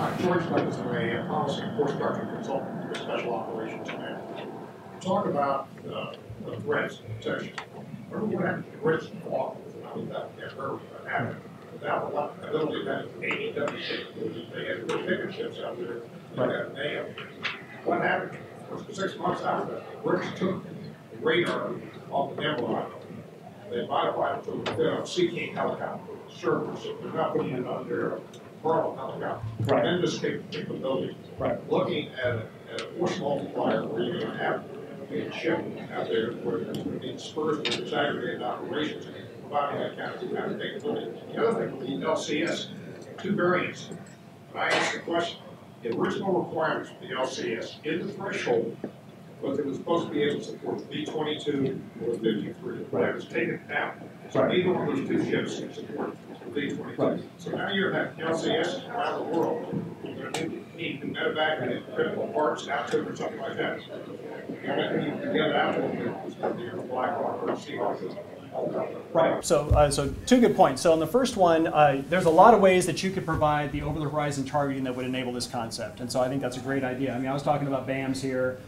George Douglas, I'm a policy and course structure consultant for Special Operations Command. Talk about the threats and protection. Remember what happened to the British fought without happened. Without the ability to have AEW capabilities, they had to put bigger ships out there. Right. What happened? For 6 months after that, the British took the radar off the Nebula. They modified it to a Sea King helicopter server, so they're not putting it on their Pearl helicopter. Right. Tremendous capability. Right. Looking at a force multiplier where you're going to have a ship out there where it's going to be dispersed with disaggregated operations, providing that kind of capability. The other thing, the LCS, two variants. And I asked the question, the original requirements for the LCS in the threshold was it was supposed to be able to support B-22 or 53. Right. It was taken down. So neither one of those two ships can support B-22. Right. So now you're at LCS around the world. You're going to need to medevac and critical parts out to it or something like that. You're going to need to get it out to the Black Hawk or Seahawk system. Right. So two good points. So on the first one, there's a lot of ways that you could provide the over-the-horizon targeting that would enable this concept. And so I think that's a great idea. I mean, I was talking about BAMs here.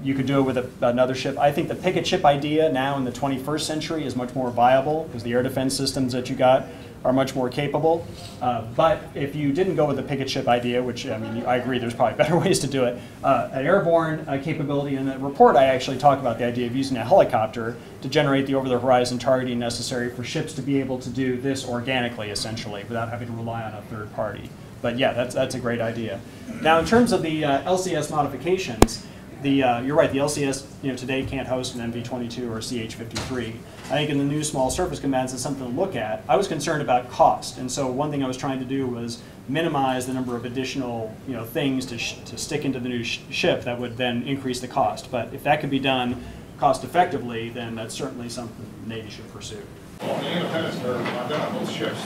You could do it with another ship. I think the picket ship idea now in the 21st century is much more viable because the air defense systems that you got are much more capable. But if you didn't go with the picket ship idea, which I mean, I agree there's probably better ways to do it, an airborne capability. In the report, I actually talk about the idea of using a helicopter to generate the over-the-horizon targeting necessary for ships to be able to do this organically, essentially, without having to rely on a third party. But yeah, that's a great idea. Now, in terms of the LCS modifications, you're right, the LCS today can't host an MV-22 or a CH-53. I think in the new small surface combatants, it's something to look at. I was concerned about cost, and so one thing I was trying to do was minimize the number of additional things to stick into the new ship that would then increase the cost. But if that could be done cost effectively, then that's certainly something the Navy should pursue. Well, the independence nerve, I've been on those ships.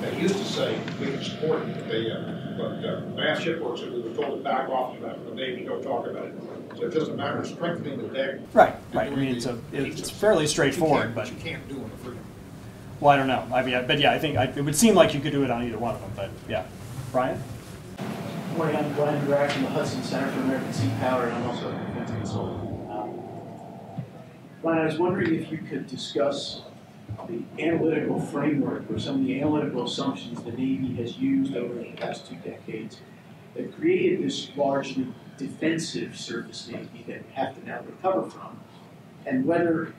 They used to say we can support it, but mass shipworks, we were told to back off of that from the Navy, don't talk about it. So it's just a matter of strengthening the deck. Right. I mean, it's fairly straightforward, but you can't do on the freedom. Well, I don't know. I mean, but yeah, I think it would seem like you could do it on either one of them. But yeah, Brian. Good morning. I'm Bryan from the Hudson Center for American Sea Power, and I'm also a defense consultant. Brian, I was wondering if you could discuss the analytical framework or some of the analytical assumptions the Navy has used over the past 2 decades that created this largely defensive surface Navy that we have to now recover from, and whether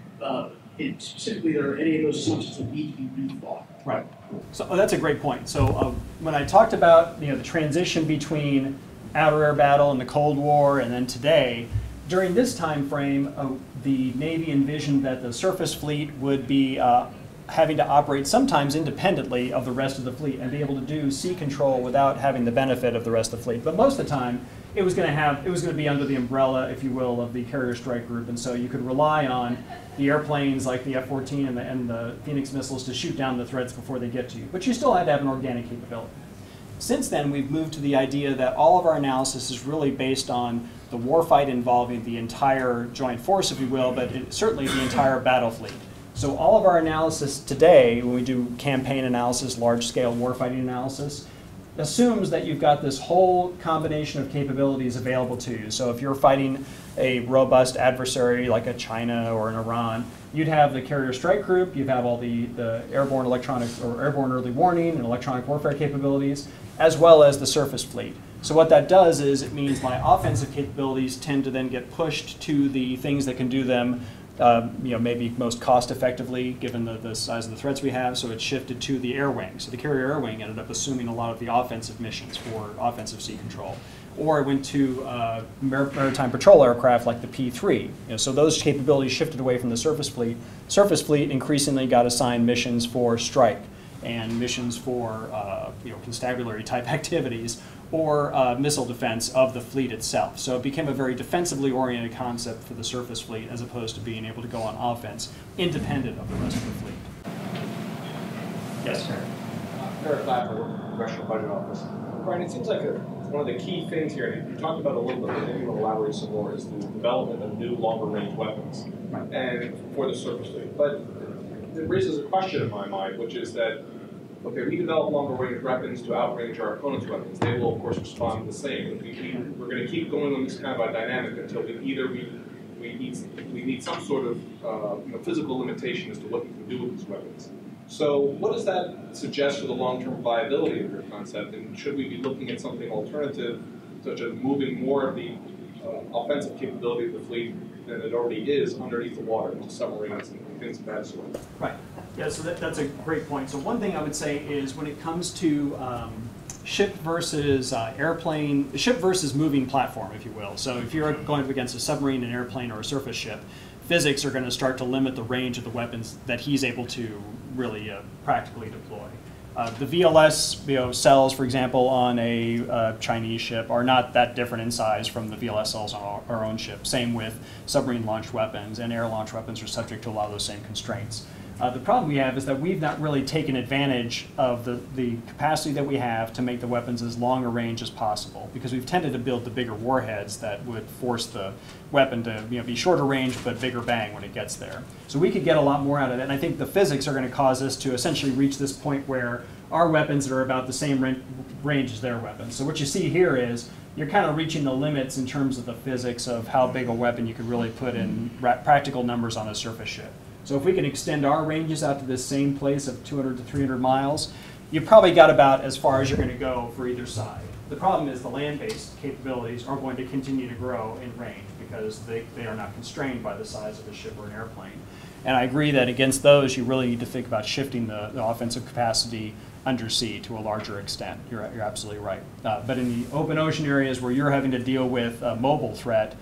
specifically there are any of those assumptions that need to be rethought. Right. So that's a great point. So when I talked about the transition between outer air battle and the Cold War and then today, during this time frame, the Navy envisioned that the surface fleet would be having to operate sometimes independently of the rest of the fleet and be able to do sea control without having the benefit of the rest of the fleet. But most of the time, it was going to be under the umbrella, if you will, of the Carrier Strike Group, and so you could rely on the airplanes like the F-14 and the Phoenix missiles to shoot down the threats before they get to you. But you still had to have an organic capability. Since then, we've moved to the idea that all of our analysis is really based on the warfight involving the entire joint force, if you will, but certainly the entire battle fleet. So all of our analysis today, when we do campaign analysis, large-scale warfighting analysis, assumes that you've got this whole combination of capabilities available to you. So if you're fighting a robust adversary like a China or an Iran, you'd have the Carrier Strike Group, you'd have all the airborne electronic or airborne early warning and electronic warfare capabilities, as well as the surface fleet. So what that does is it means my offensive capabilities tend to then get pushed to the things that can do them maybe most cost effectively given the size of the threats we have, so it's shifted to the air wing. So the Carrier Air Wing ended up assuming a lot of the offensive missions for offensive sea control. Or it went to maritime patrol aircraft like the P-3. So those capabilities shifted away from the surface fleet. Surface fleet increasingly got assigned missions for strike and missions for constabulary type activities or missile defense of the fleet itself. So it became a very defensively oriented concept for the surface fleet as opposed to being able to go on offense independent of the rest of the fleet. Yes, sir. Eric Clapper, Congressional Budget Office. Brian, it seems like one of the key things here, and you talked about a little bit, but maybe you want to elaborate some more, is the development of new longer-range weapons and for the surface fleet. But it raises a question in my mind, which is that okay, we develop longer range weapons to outrange our opponent's weapons. They will, of course, respond the same. We're going to keep going on this kind of a dynamic until we need some sort of physical limitation as to what you can do with these weapons. So what does that suggest for the long-term viability of your concept? And should we be looking at something alternative, such as moving more of the offensive capability of the fleet than it already is underneath the water into submarines and things of that sort? Right. Yeah, so that's a great point. So one thing I would say is when it comes to ship versus airplane, ship versus moving platform, if you will. So if you're going up against a submarine, an airplane, or a surface ship, physics are going to start to limit the range of the weapons that he's able to really practically deploy. The VLS cells, for example, on a Chinese ship are not that different in size from the VLS cells on our own ship. Same with submarine-launched weapons, and air-launched weapons are subject to a lot of those same constraints. The problem we have is that we've not really taken advantage of the capacity that we have to make the weapons as long a range as possible, because we've tended to build the bigger warheads that would force the weapon to be shorter range but bigger bang when it gets there. So we could get a lot more out of it, and I think the physics are going to cause us to essentially reach this point where our weapons are about the same range as their weapons. So what you see here is you're kind of reaching the limits in terms of the physics of how big a weapon you could really put in practical numbers on a surface ship. So if we can extend our ranges out to this same place of 200 to 300 miles, you've probably got about as far as you're going to go for either side. The problem is the land-based capabilities are going to continue to grow in range because they are not constrained by the size of a ship or an airplane. And I agree that against those, you really need to think about shifting the offensive capacity undersea to a larger extent. You're absolutely right. But in the open ocean areas where you're having to deal with a mobile threat,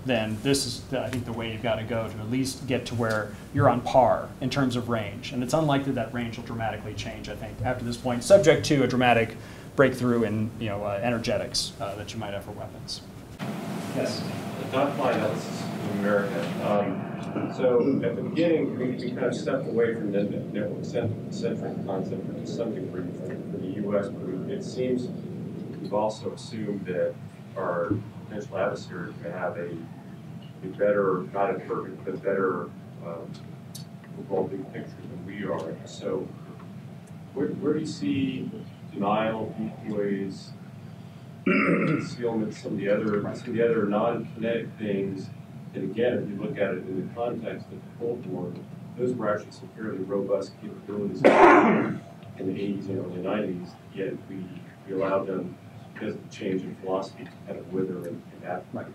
then this is, I think, the way you've got to go to at least get to where you're on par in terms of range. And it's unlikely that range will dramatically change, I think, after this point, subject to a dramatic breakthrough in energetics that you might have for weapons. Yes? Don Klein, this is from America. So at the beginning, we kind of stepped away from the network-centric concept to some degree for the U.S., but it seems we've also assumed that our potential adversaries may have a better, not a perfect, but better overall big picture than we are. So where do you see denial, decoys, concealment, some of the other non-kinetic things? And again, if you look at it in the context of the Cold War, those were actually some fairly robust capabilities in the 80s and early 90s, yet we allowed them, because of the change in philosophy, to kind of wither and happen. Right.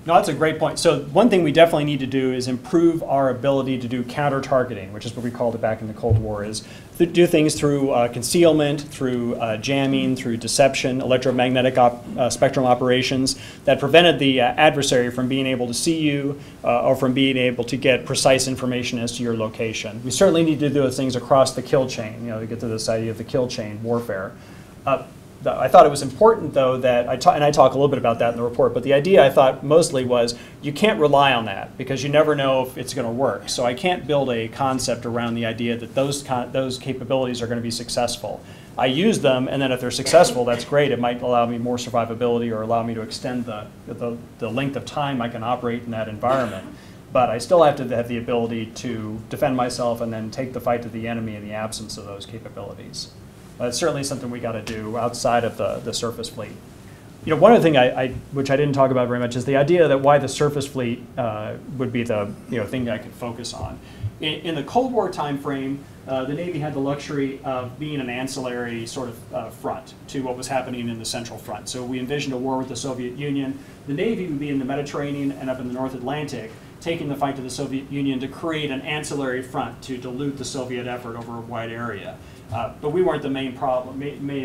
No, that's a great point. So one thing we definitely need to do is improve our ability to do counter-targeting, which is what we called it back in the Cold War, is do things through concealment, through jamming, through deception, electromagnetic spectrum operations that prevented the adversary from being able to see you or from being able to get precise information as to your location. We certainly need to do those things across the kill chain, to get to this idea of the kill chain warfare. I thought it was important, though, that I talk a little bit about that in the report, but the idea I thought mostly was you can't rely on that because you never know if it's going to work. So I can't build a concept around the idea that those capabilities are going to be successful. I use them, and then if they're successful, that's great. It might allow me more survivability or allow me to extend the length of time I can operate in that environment. But I still have to have the ability to defend myself and then take the fight to the enemy in the absence of those capabilities. It's certainly something we got to do outside of the surface fleet. One other thing which I didn't talk about very much is the idea that why the surface fleet would be the thing that I could focus on. In the Cold War time frame, the Navy had the luxury of being an ancillary sort of front to what was happening in the Central Front. So we envisioned a war with the Soviet Union. The Navy would be in the Mediterranean and up in the North Atlantic, taking the fight to the Soviet Union to create an ancillary front to dilute the Soviet effort over a wide area. But we weren't the main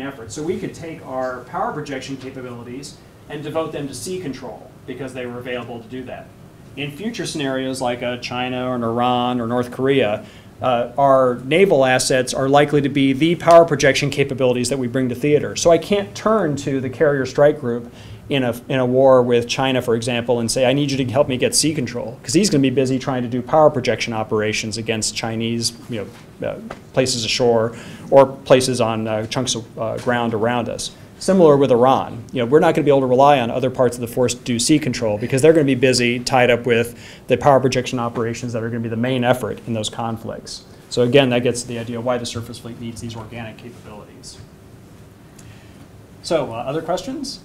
effort. So we could take our power projection capabilities and devote them to sea control because they were available to do that. In future scenarios like China or Iran or North Korea, our naval assets are likely to be the power projection capabilities that we bring to theater. So I can't turn to the carrier strike group in a war with China, for example, and say, I need you to help me get sea control, because he's going to be busy trying to do power projection operations against Chinese places ashore or places on chunks of ground around us. Similar with Iran. We're not going to be able to rely on other parts of the force to do sea control because they're going to be busy tied up with the power projection operations that are going to be the main effort in those conflicts. So again, that gets to the idea of why the surface fleet needs these organic capabilities. So, other questions?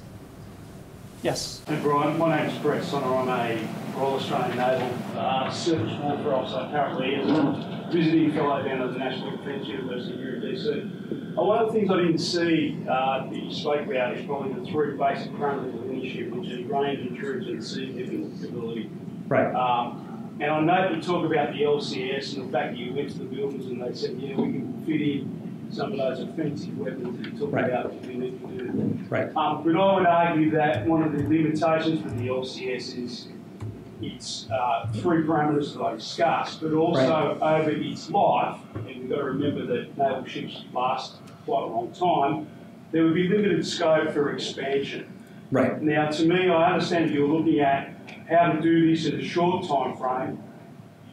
Yes? Hey Brian, my name's Brett Sonner. I'm a Royal Australian Naval Surface Warfare Officer currently as a visiting fellow down at the National Defence University here in DC. One of the things I didn't see that you spoke about is probably the three basic parameters of any ship, which is range, endurance, and sea keeping ability. Right. And I know you talk about the LCS and the fact that you went to the builders and they said, yeah, we can fit in some of those offensive weapons that you talk about that we need to do. Right. But I would argue that one of the limitations with the LCS is its three parameters that I discussed, but also over its life, and we've got to remember that naval ships last quite a long time, there would be limited scope for expansion. Right. Now, to me, I understand that you're looking at how to do this in a short time frame.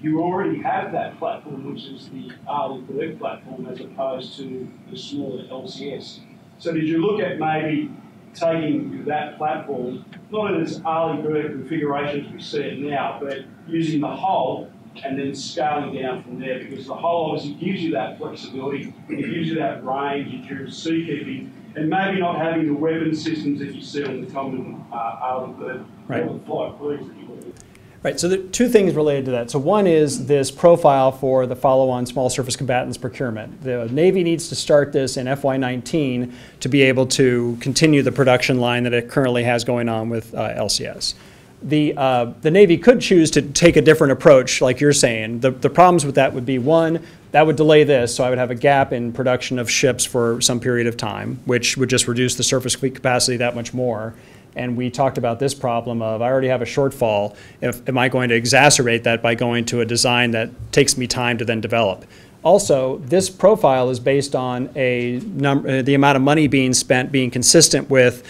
You already have that platform, which is the Arleigh Burke platform, as opposed to the smaller LCS. So did you look at maybe taking that platform, not in its Arleigh Burke configuration as we see it now, but using the hull and then scaling down from there? Because the hull obviously gives you that flexibility, it gives you that range, it gives you seakeeping, and maybe not having the weapon systems that you see on the common Arleigh Burke or the flight crews that you would. Right, so there are two things related to that. So one is this profile for the follow-on small surface combatants procurement. The Navy needs to start this in FY19 to be able to continue the production line that it currently has going on with LCS. The Navy could choose to take a different approach, like you're saying. The problems with that would be, one, that would delay this, so I would have a gap in production of ships for some period of time, which would just reduce the surface fleet capacity that much more. And we talked about this problem of, I already have a shortfall. Am I going to exacerbate that by going to a design that takes me time to then develop? Also, this profile is based on the amount of money being spent being consistent with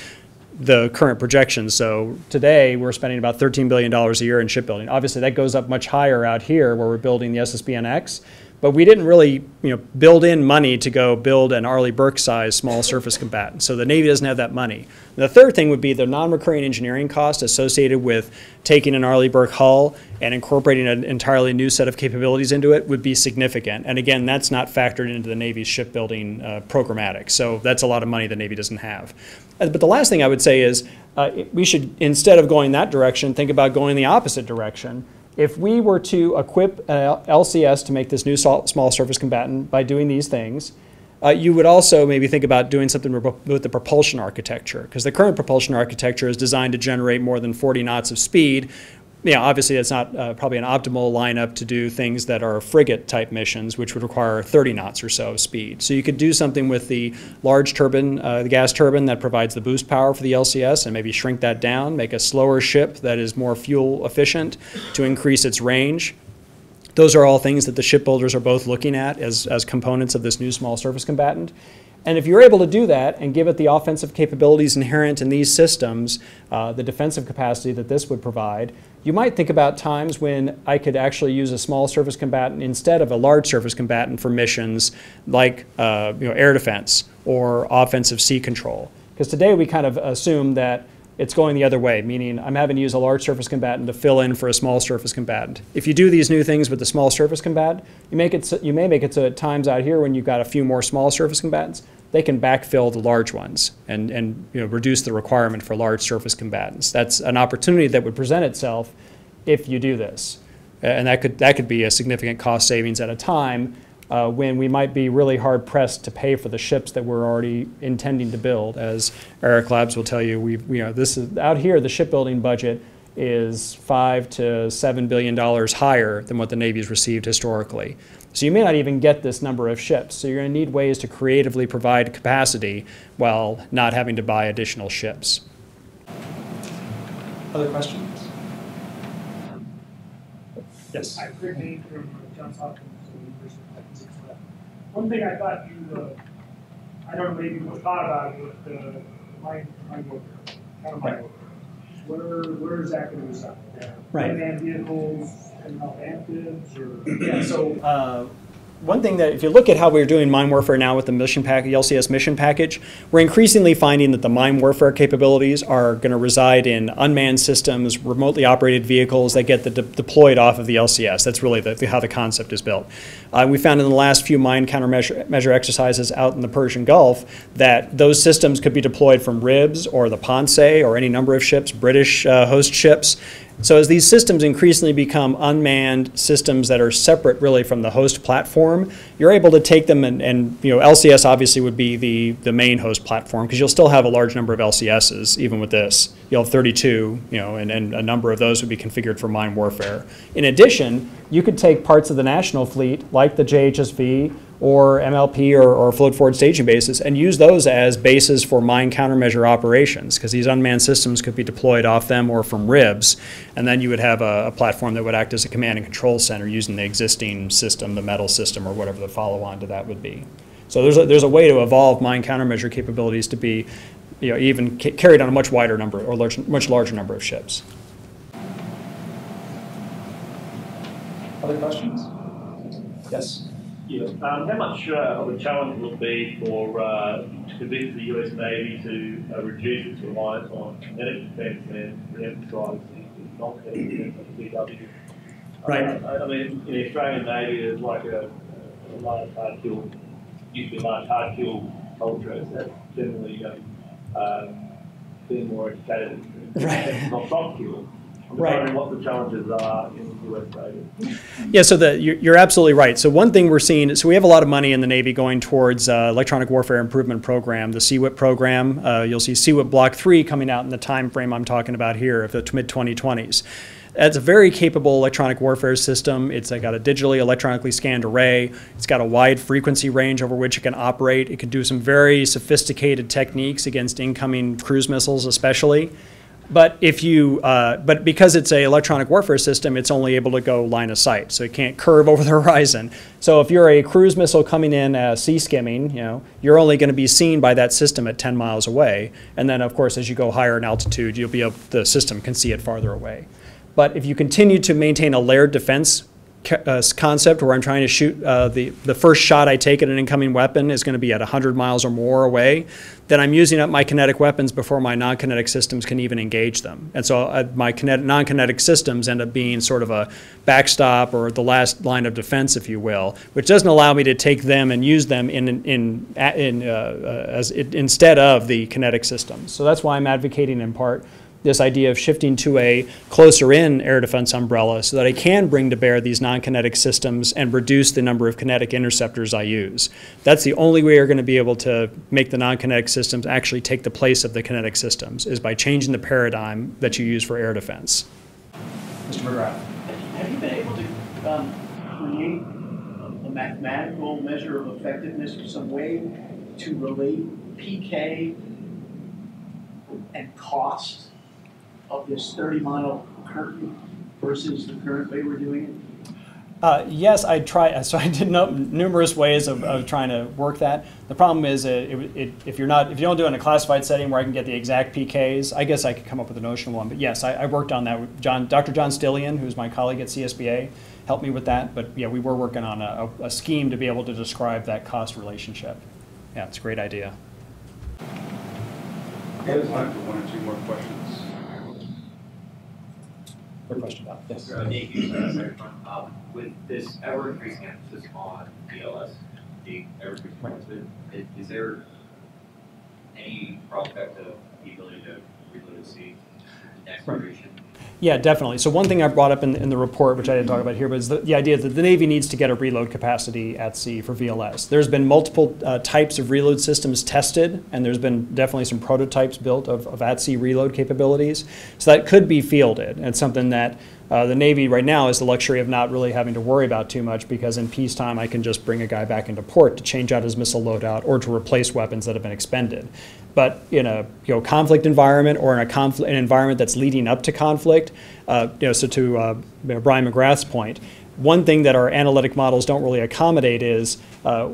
the current projections. So today we're spending about $13 billion a year in shipbuilding. Obviously that goes up much higher out here where we're building the SSBNX, but we didn't really build in money to go build an Arleigh Burke size small surface combatant. So the Navy doesn't have that money. And the third thing would be the non-recurring engineering cost associated with taking an Arleigh Burke hull and incorporating an entirely new set of capabilities into it would be significant. And again, that's not factored into the Navy's shipbuilding programmatic. So that's a lot of money the Navy doesn't have. But the last thing I would say is we should, instead of going that direction, think about going the opposite direction. If we were to equip LCS to make this new small surface combatant by doing these things, you would also maybe think about doing something with the propulsion architecture, because the current propulsion architecture is designed to generate more than 40 knots of speed. Obviously that's not probably an optimal lineup to do things that are frigate-type missions, which would require 30 knots or so of speed. So you could do something with the large turbine, the gas turbine that provides the boost power for the LCS, and maybe shrink that down, make a slower ship that is more fuel efficient to increase its range. Those are all things that the shipbuilders are both looking at as components of this new small surface combatant. And if you're able to do that and give it the offensive capabilities inherent in these systems, the defensive capacity that this would provide, you might think about times when I could actually use a small surface combatant instead of a large surface combatant for missions like air defense or offensive sea control. Because today we kind of assume that it's going the other way, meaning I'm having to use a large surface combatant to fill in for a small surface combatant. If you do these new things with the small surface combatant, you may make it so at times out here when you've got a few more small surface combatants, they can backfill the large ones and reduce the requirement for large surface combatants. That's an opportunity that would present itself if you do this. And that could be a significant cost savings at a time when we might be really hard pressed to pay for the ships that we're already intending to build. As Eric Labs will tell you, this is out here, the shipbuilding budget is $5 to $7 billion higher than what the Navy's received historically. So you may not even get this number of ships. So you're going to need ways to creatively provide capacity while not having to buy additional ships. Other questions? Yes. Hi, Craig Main from Johns Hopkins University. One thing I thought I don't know maybe you thought about it, but mine worker, kind of mine worker. Where is that going to reside? Right. Unmanned vehicles and amphibs, or yeah. So one thing that, if you look at how we're doing mine warfare now with the mission package, LCS mission package, we're increasingly finding that the mine warfare capabilities are going to reside in unmanned systems, remotely operated vehicles that get deployed off of the LCS. That's really how the concept is built. We found in the last few mine countermeasure exercises out in the Persian Gulf that those systems could be deployed from RIBS or the Ponce or any number of ships, British host ships. So as these systems increasingly become unmanned systems that are separate really from the host platform, you're able to take them and LCS obviously would be the main host platform because you'll still have a large number of LCSs even with this. You'll have 32, and a number of those would be configured for mine warfare. In addition, you could take parts of the national fleet like the JHSV or MLP or float forward staging bases and use those as bases for mine countermeasure operations because these unmanned systems could be deployed off them or from RIBS, and then you would have a platform that would act as a command and control center using the existing system, the metal system or whatever the follow-on to that would be. So there's a way to evolve mine countermeasure capabilities to be even carried on a much wider number or much larger number of ships. Other questions? Yes. Yeah. How much of a challenge will it be to convince the US Navy to reduce its reliance on kinetic defense and re-emphasise the non-kinetic defense of the PW? Right. I mean, in the Australian Navy, there's like a large hard kill, used to be a large hard kill culture. That's generally been more educated, not soft kill. I'm wondering what the challenges are in the US Navy. Yeah, so you're absolutely right. So one thing we're seeing, so we have a lot of money in the Navy going towards Electronic Warfare Improvement Program, the CWIP program. You'll see CWIP Block 3 coming out in the time frame I'm talking about here of the mid-2020s. It's a very capable electronic warfare system. It's got a digitally electronically scanned array. It's got a wide frequency range over which it can operate. It can do some very sophisticated techniques against incoming cruise missiles especially. But but because it's an electronic warfare system, it's only able to go line of sight, so it can't curve over the horizon. So if you're a cruise missile coming in sea skimming, you're only going to be seen by that system at 10 miles away. And then, of course, as you go higher in altitude, the system can see it farther away. But if you continue to maintain a layered defense concept where I'm trying to shoot the first shot I take at an incoming weapon is going to be at 100 miles or more away, then I'm using up my kinetic weapons before my non-kinetic systems can even engage them. And so my non-kinetic systems end up being sort of a backstop or the last line of defense, if you will, which doesn't allow me to take them and use them instead of the kinetic systems. So that's why I'm advocating in part this idea of shifting to a closer in air defense umbrella so that I can bring to bear these non-kinetic systems and reduce the number of kinetic interceptors I use. That's the only way you're going to be able to make the non-kinetic systems actually take the place of the kinetic systems, is by changing the paradigm that you use for air defense. Mr. McGrath. Have you been able to create a mathematical measure of effectiveness or some way to relate PK and cost of this 30-mile curtain versus the current way we're doing it? Yes, I tried. So I did numerous ways of trying to work that. The problem is, if you don't do it in a classified setting where I can get the exact PKs, I guess I could come up with a notional one. But yes, I worked on that with Dr. John Stillian, who's my colleague at CSBA, helped me with that. But yeah, we were working on a scheme to be able to describe that cost relationship. Yeah, it's a great idea. We have time for one or two more questions. Question about this. With this ever-increasing emphasis on DLS, the ever-increasing emphasis, is there any prospect of the ability to reload at sea next generation? Yeah, definitely. So one thing I brought up in the report, which I didn't talk about here, was the idea that the Navy needs to get a reload capacity at sea for VLS. There's been multiple types of reload systems tested, and there's been definitely some prototypes built of at-sea reload capabilities. So that could be fielded. And it's something that the Navy right now has the luxury of not really having to worry about too much, because in peacetime I can just bring a guy back into port to change out his missile loadout or to replace weapons that have been expended. But in a conflict environment or in an environment that's leading up to conflict, so to Bryan McGrath's point, one thing that our analytic models don't really accommodate is how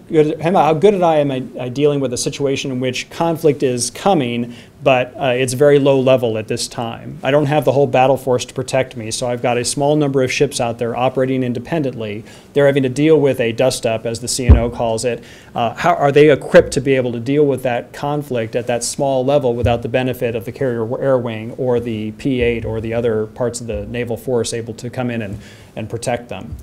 good am I dealing with a situation in which conflict is coming, but it's very low level at this time. I don't have the whole battle force to protect me, so I've got a small number of ships out there operating independently. They're having to deal with a dust-up, as the CNO calls it. How are they equipped to be able to deal with that conflict at that small level without the benefit of the carrier air wing or the P-8 or the other parts of the naval force able to come in and protect them?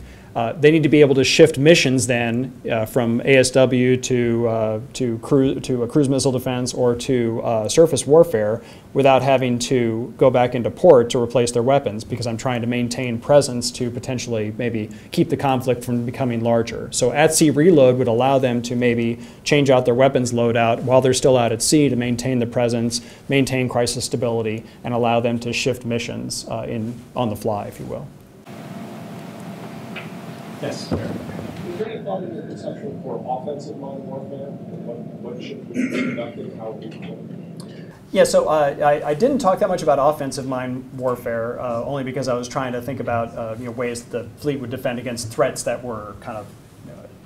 They need to be able to shift missions then from ASW to a cruise missile defense or to surface warfare without having to go back into port to replace their weapons, because I'm trying to maintain presence to potentially maybe keep the conflict from becoming larger. So at-sea reload would allow them to maybe change out their weapons loadout while they're still out at sea to maintain the presence, maintain crisis stability, and allow them to shift missions on the fly, if you will. Yes. Is there any thought in the conception for offensive mine warfare? What should be conducted? How would it? Yeah, so I didn't talk that much about offensive mine warfare, only because I was trying to think about ways that the fleet would defend against threats that were kind of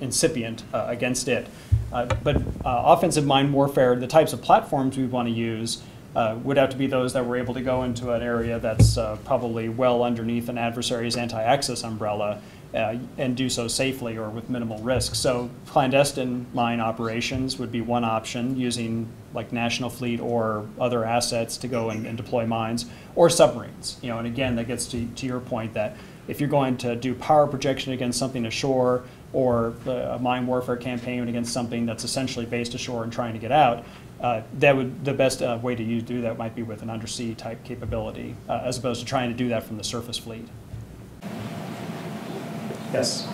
incipient against it. But offensive mine warfare, the types of platforms we want to use would have to be those that were able to go into an area that's probably well underneath an adversary's anti-access umbrella, and do so safely or with minimal risk. So clandestine mine operations would be one option, using like National Fleet or other assets to go and deploy mines, or submarines. And again, that gets to your point that if you're going to do power projection against something ashore, or a mine warfare campaign against something that's essentially based ashore and trying to get out, the best way to do that might be with an undersea type capability, as opposed to trying to do that from the surface fleet. Yes.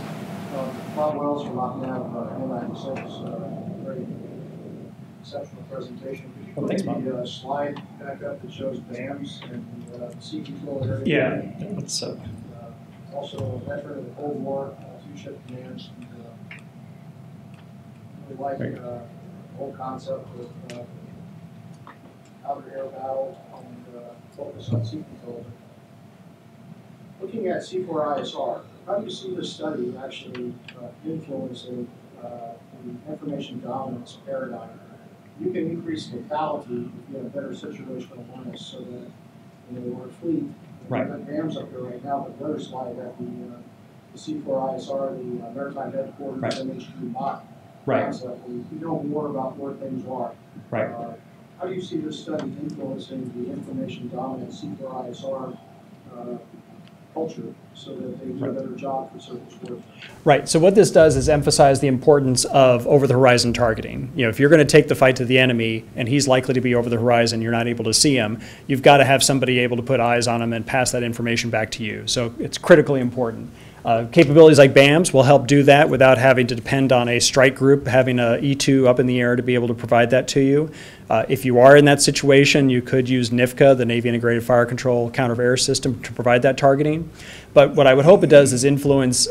Bob Wells from OpNav, N96. Very exceptional presentation. Could you Thanks, put the slide back up that shows BAMs and the sea control area? Yeah. Let's, also a veteran of the Cold War, 2 ship commands. And, really like the whole concept of outer air battle and focus on sea control. Looking at C4ISR, how do you see this study actually influencing the information dominance paradigm? You can increase lethality if you have better situational awareness, so that we're a fleet. Right. We've got BAMs up here right now, but the other slide had the C4ISR, the Maritime Headquarters, right. MHQ MOC right. concept. You know more about where things are. Right. How do you see this study influencing the information dominant C4ISR culture, so that they do a better job for surface work? Right. So what this does is emphasize the importance of over-the-horizon targeting. If you're going to take the fight to the enemy and he's likely to be over the horizon, you're not able to see him, you've got to have somebody able to put eyes on him and pass that information back to you. So it's critically important. Capabilities like BAMs will help do that without having to depend on a strike group having a E2 up in the air to be able to provide that to you. If you are in that situation, you could use NIFCA, the Navy Integrated Fire Control Counter-Air System, to provide that targeting. But what I would hope it does is influence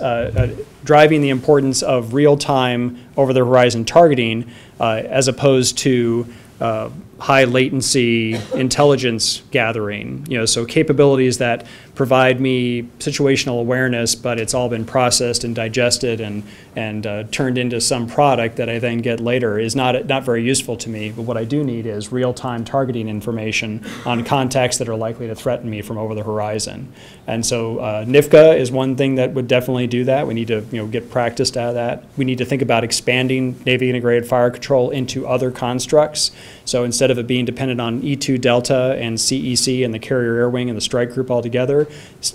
driving the importance of real-time over-the-horizon targeting as opposed to high latency intelligence gathering, so capabilities that provide me situational awareness, but it's all been processed and digested and turned into some product that I then get later is not very useful to me. But what I do need is real-time targeting information on contacts that are likely to threaten me from over the horizon. And so NIFCA is one thing that would definitely do that. We need to get practiced out of that. We need to think about expanding Navy Integrated Fire Control into other constructs. So instead of it being dependent on E2 Delta and CEC and the carrier air wing and the strike group altogether,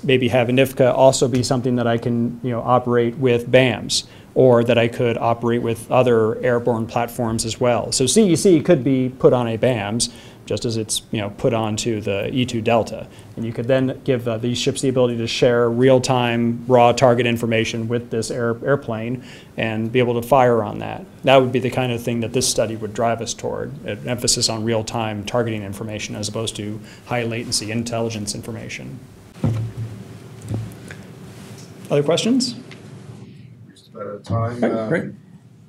maybe have NIFCA also be something that I can operate with BAMs, or that I could operate with other airborne platforms as well. So CEC could be put on a BAMs, just as it's put onto the E2 Delta. And you could then give these ships the ability to share real-time raw target information with this airplane and be able to fire on that. That would be the kind of thing that this study would drive us toward, an emphasis on real-time targeting information as opposed to high latency intelligence information. Other questions? Just about out of time. Okay, great.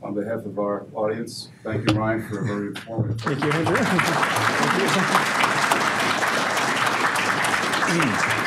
On behalf of our audience, thank you, Ryan, for a very informative. Thank you, Andrew. Thank you.